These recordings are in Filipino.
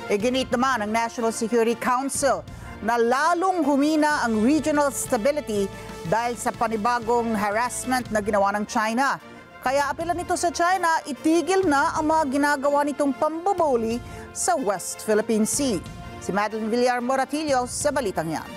Iginit naman ng National Security Council na lalong humina ang regional stability dahil sa panibagong harassment na ginawa ng China. Kaya apela nito sa China, itigil na ang mga ginagawa nitong pambubuli sa West Philippine Sea. Si Madeline Villar-Moratillo sa balitang yan.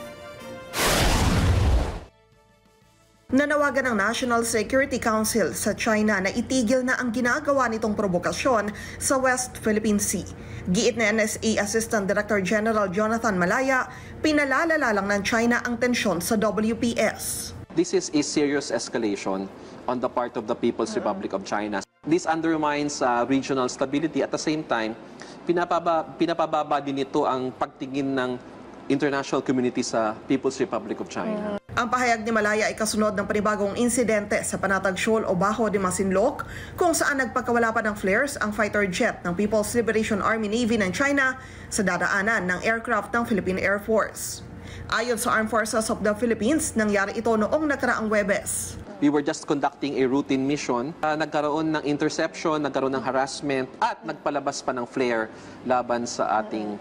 Nanawagan ng National Security Council sa China na itigil na ang ginagawa nitong provokasyon sa West Philippine Sea. Giit na NSA Assistant Director General Jonathan Malaya, pinalalala lang ng China ang tensyon sa WPS. This is a serious escalation on the part of the People's Republic of China. This undermines regional stability. At the same time, pinapababa din ito ang pagtingin ng international community sa People's Republic of China. Ang pahayag ni Malaya ay kasunod ng panibagong insidente sa Panatag Shoal o Bajo de Masinloc kung saan nagpagkawala pa ng flares ang fighter jet ng People's Liberation Army Navy ng China sa dadaanan ng aircraft ng Philippine Air Force. Ayon sa Armed Forces of the Philippines, nangyari ito noong nakaraang Huwebes. We were just conducting a routine mission. Nagkaroon ng interception, nagkaroon ng harassment at nagpalabas pa ng flare laban sa ating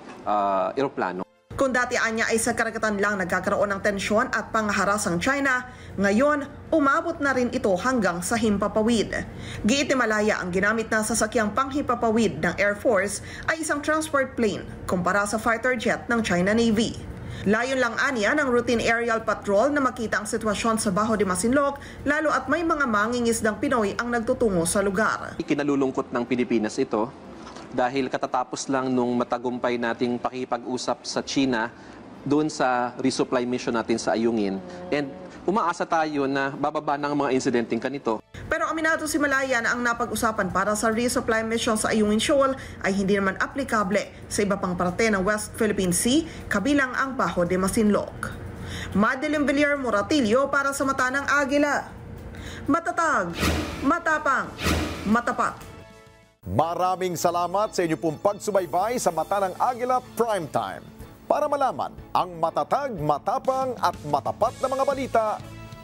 eroplano. Kung dati anya ay sa karagatan lang nagkakaroon ng tensyon at pangharas ang China, ngayon umabot na rin ito hanggang sa himpapawid. Giit ni Malaya, ang ginamit na sasakyang panghimpapawid ng Air Force ay isang transport plane kumpara sa fighter jet ng China Navy. Layon lang anya ng routine aerial patrol na makita ang sitwasyon sa Bajo de Masinloc, lalo at may mga mangingisdang Pinoy ang nagtutungo sa lugar. Ikinalulungkot ng Pilipinas ito dahil katatapos lang nung matagumpay nating pakipag-usap sa China doon sa resupply mission natin sa Ayungin. And umaasa tayo na bababa ng mga insidenteng kanito. Pero aminado si Malaya na ang napag-usapan para sa resupply mission sa Ayungin Shoal ay hindi naman aplikable sa iba pang parte ng West Philippine Sea, kabilang ang Bajo de Masinloc. Madeline Villar-Moratillo para sa Mata ng Agila. Matatag, matapang, matapat. Maraming salamat sa inyo pong pagsubaybay sa Mata ng Agila Primetime. Para malaman ang matatag, matapang at matapat na mga balita,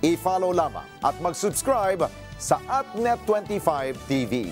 i-follow lamang at mag-subscribe sa @Net25 TV.